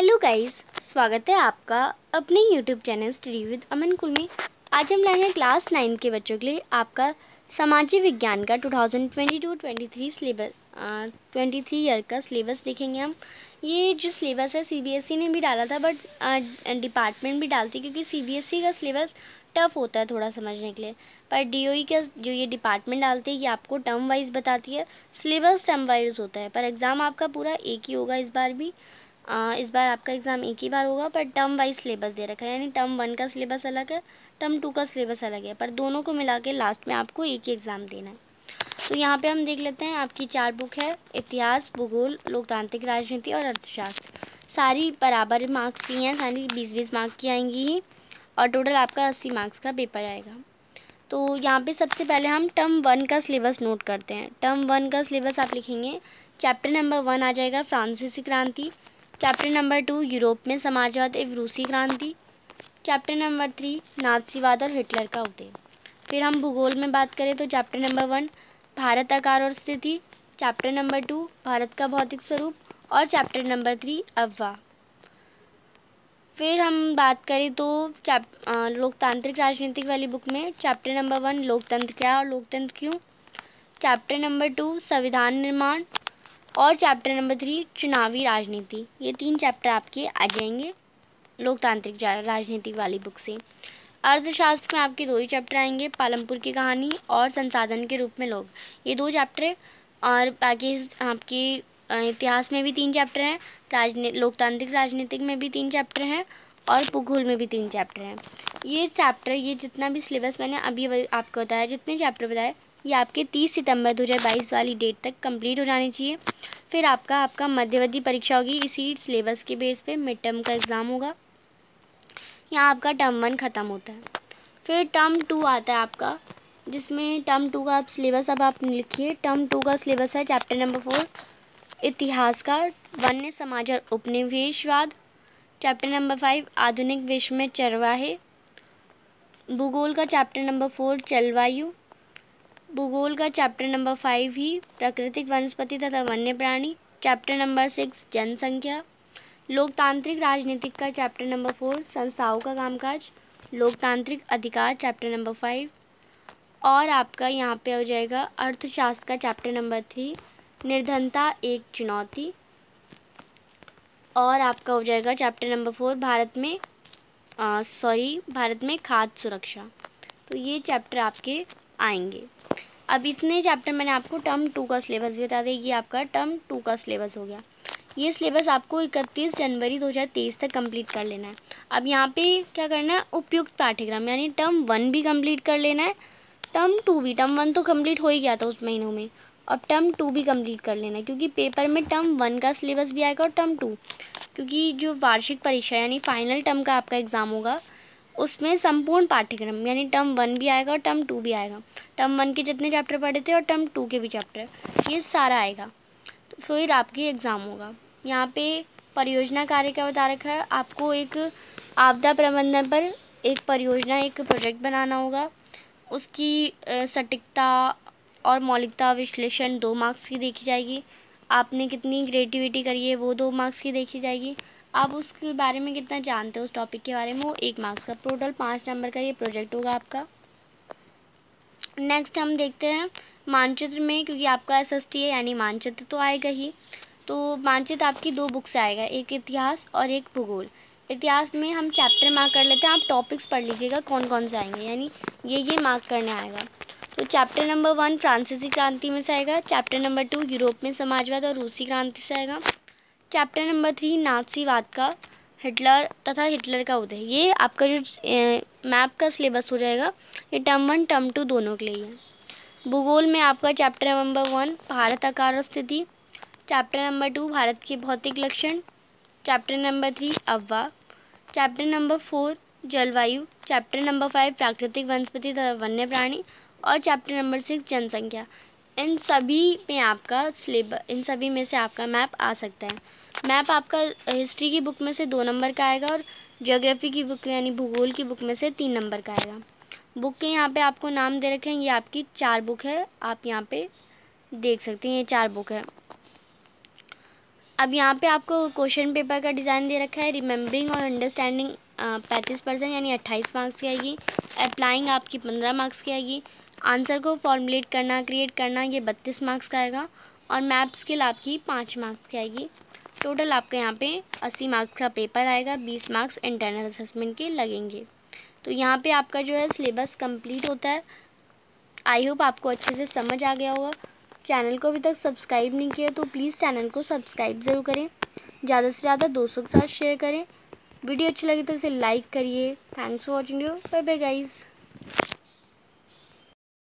Hello guys, स्वागत है आपका अपने यूट्यूब चैनल स्टडी विद अमन कुल में। आज हम लाए हैं क्लास 9 के बच्चों के लिए आपका सामाजिक विज्ञान का 2022-23 सिलेबस 23 ईयर का सिलेबस देखेंगे हम। ये जो सिलेबस है सीबीएसई ने भी डाला था, बट डिपार्टमेंट भी डालती है क्योंकि सीबीएसई का सिलेबस टफ़ होता है थोड़ा समझने के लिए। पर डीओई का जो ये डिपार्टमेंट डालती है ये आपको टर्म वाइज बताती है, सिलेबस टर्म वाइज होता है, पर एग्ज़ाम आपका पूरा एक ही होगा इस बार भी। इस बार आपका एग्ज़ाम एक ही बार होगा, पर टर्म वाइज सिलेबस दे रखा है, यानी टर्म 1 का सिलेबस अलग है, टर्म 2 का सिलेबस अलग है, पर दोनों को मिला के लास्ट में आपको एक ही एग्ज़ाम देना है। तो यहाँ पे हम देख लेते हैं, आपकी 4 बुक है, इतिहास, भूगोल, लोकतांत्रिक राजनीति और अर्थशास्त्र। सारी बराबर मार्क्स की हैं, सारी 20-20 मार्क की आएंगी ही, और टोटल आपका 80 मार्क्स का पेपर आएगा। तो यहाँ पे सबसे पहले हम टर्म 1 का सिलेबस नोट करते हैं। टर्म 1 का सिलेबस आप लिखेंगे, चैप्टर नंबर 1 आ जाएगा फ्रांसीसी क्रांति, चैप्टर नंबर 2 यूरोप में समाजवाद एवं रूसी क्रांति, चैप्टर नंबर 3 नाज़ीवाद और हिटलर का उदय। फिर हम भूगोल में बात करें तो चैप्टर नंबर 1 भारत आकार और स्थिति, चैप्टर नंबर 2 भारत का भौतिक स्वरूप और चैप्टर नंबर 3 अफवाह। फिर हम बात करें तो लोकतांत्रिक राजनीतिक वाली बुक में चैप्टर नंबर 1 लोकतंत्र क्या और लोकतंत्र क्यों, चैप्टर नंबर 2 संविधान निर्माण और चैप्टर नंबर 3 चुनावी राजनीति। ये 3 चैप्टर आपके आ जाएंगे लोकतांत्रिक राजनीति वाली बुक से। अर्थशास्त्र में आपके 2 ही चैप्टर आएंगे, पालमपुर की कहानी और संसाधन के रूप में लोग, ये 2 चैप्टर है। और बाकी आपकी इतिहास में भी 3 चैप्टर हैं, लोकतांत्रिक राजनीतिक में भी 3 चैप्टर हैं और भूगोल में भी 3 चैप्टर हैं। ये जितना भी सिलेबस मैंने अभी आपको बताया, जितने चैप्टर बताए, ये आपके 30 सितंबर 2022 वाली डेट तक कंप्लीट हो जानी चाहिए। फिर आपका मध्यवर्ती परीक्षा होगी, इसी सिलेबस के बेस पे मिड टर्म का एग्ज़ाम होगा। यहाँ आपका टर्म 1 ख़त्म होता है। फिर टर्म 2 आता है आपका, जिसमें टर्म 2 का सिलेबस अब आप लिखिए। टर्म 2 का सिलेबस है चैप्टर नंबर 4 इतिहास का वन्य समाज और उपनिवेशवाद, चैप्टर नंबर 5 आधुनिक विश्व में चरवाहे, भूगोल का चैप्टर नंबर 4 जलवायु, भूगोल का चैप्टर नंबर 5 ही प्राकृतिक वनस्पति तथा वन्य प्राणी, चैप्टर नंबर 6 जनसंख्या, लोकतांत्रिक राजनीतिक का चैप्टर नंबर 4 संस्थाओं का कामकाज, लोकतांत्रिक अधिकार चैप्टर नंबर 5, और आपका यहाँ पे हो जाएगा अर्थशास्त्र का चैप्टर नंबर 3 निर्धनता एक चुनौती, और आपका हो जाएगा चैप्टर नंबर 4 भारत में खाद्य सुरक्षा। तो ये चैप्टर आपके आएंगे। अब इतने चैप्टर मैंने आपको टर्म 2 का सिलेबस भी बता दें, ये आपका टर्म 2 का सिलेबस हो गया। ये सिलेबस आपको 31 जनवरी 2023 तक कंप्लीट कर लेना है। अब यहाँ पे क्या करना है, उपयुक्त पाठ्यक्रम यानी टर्म 1 भी कंप्लीट कर लेना है, टर्म 2 भी। टर्म 1 तो कंप्लीट हो ही गया था उस महीनों में, अब टर्म 2 भी कंप्लीट कर लेना है, क्योंकि पेपर में टर्म 1 का सिलेबस भी आएगा और टर्म 2, क्योंकि जो वार्षिक परीक्षा यानी फाइनल टर्म का आपका एग्ज़ाम होगा उसमें संपूर्ण पाठ्यक्रम यानी टर्म 1 भी आएगा और टर्म 2 भी आएगा। टर्म 1 के जितने चैप्टर पढ़े थे और टर्म 2 के भी चैप्टर, ये सारा आएगा, तो फिर आपकी एग्ज़ाम होगा। यहाँ पे परियोजना कार्य का बता रखा है, आपको एक आपदा प्रबंधन पर एक परियोजना, एक प्रोजेक्ट बनाना होगा। उसकी सटीकता और मौलिकता विश्लेषण 2 मार्क्स की देखी जाएगी। आपने कितनी क्रिएटिविटी करी है वो 2 मार्क्स की देखी जाएगी। आप उसके बारे में कितना जानते हो, उस टॉपिक के बारे में, वो 1 मार्क्स का। टोटल 5 नंबर का ये प्रोजेक्ट होगा आपका। नेक्स्ट हम देखते हैं मानचित्र में, क्योंकि आपका एसएसटी है यानी मानचित्र तो आएगा ही। तो मानचित्र आपकी 2 बुक से आएगा, एक इतिहास और एक भूगोल। इतिहास में हम चैप्टर मार्क कर लेते हैं, आप टॉपिक्स पढ़ लीजिएगा कौन कौन से आएंगे, यानी ये मार्क करने आएगा। तो चैप्टर नंबर 1 फ्रांसीसी क्रांति में से आएगा, चैप्टर नंबर 2 यूरोप में समाजवाद और रूसी क्रांति से आएगा, चैप्टर नंबर 3 नाज़ीवाद का हिटलर का उदय। ये आपका जो मैप का सिलेबस हो जाएगा, ये टर्म 1 टर्म 2 दोनों के लिए है। भूगोल में आपका चैप्टर नंबर 1 भारत आकार और स्थिति, चैप्टर नंबर 2 भारत के भौतिक लक्षण, चैप्टर नंबर 3 अफवाह, चैप्टर नंबर 4 जलवायु, चैप्टर नंबर 5 प्राकृतिक वनस्पति तथा वन्य प्राणी और चैप्टर नंबर 6 जनसंख्या। इन सभी में से आपका मैप आ सकता है। मैप आपका हिस्ट्री की बुक में से 2 नंबर का आएगा और ज्योग्राफी की बुक यानी भूगोल की बुक में से 3 नंबर का आएगा। बुक के यहाँ पे आपको नाम दे रखे हैं, ये आपकी 4 बुक है, आप यहाँ पे देख सकते हैं, ये 4 बुक है। अब यहाँ पे आपको क्वेश्चन पेपर का डिज़ाइन दे रखा है। रिमेंबरिंग और अंडरस्टैंडिंग 35% यानी 28 मार्क्स की आएगी। अप्लाइंग आपकी 15 मार्क्स की आएगी। आंसर को फॉर्मुलेट करना, क्रिएट करना, ये 32 मार्क्स का आएगा। और मैप स्किल आपकी 5 मार्क्स की आएगी। टोटल आपका यहाँ पे 80 मार्क्स का पेपर आएगा। 20 मार्क्स इंटरनल असेसमेंट के लगेंगे। तो यहाँ पे आपका जो है सिलेबस कंप्लीट होता है। आई होप आपको अच्छे से समझ आ गया होगा। चैनल को अभी तक सब्सक्राइब नहीं किया तो प्लीज़ चैनल को सब्सक्राइब ज़रूर करें। ज़्यादा से ज़्यादा दोस्तों के साथ शेयर करें। वीडियो अच्छी लगी तो इसे लाइक करिए। Thanks for watching. Bye bye guys.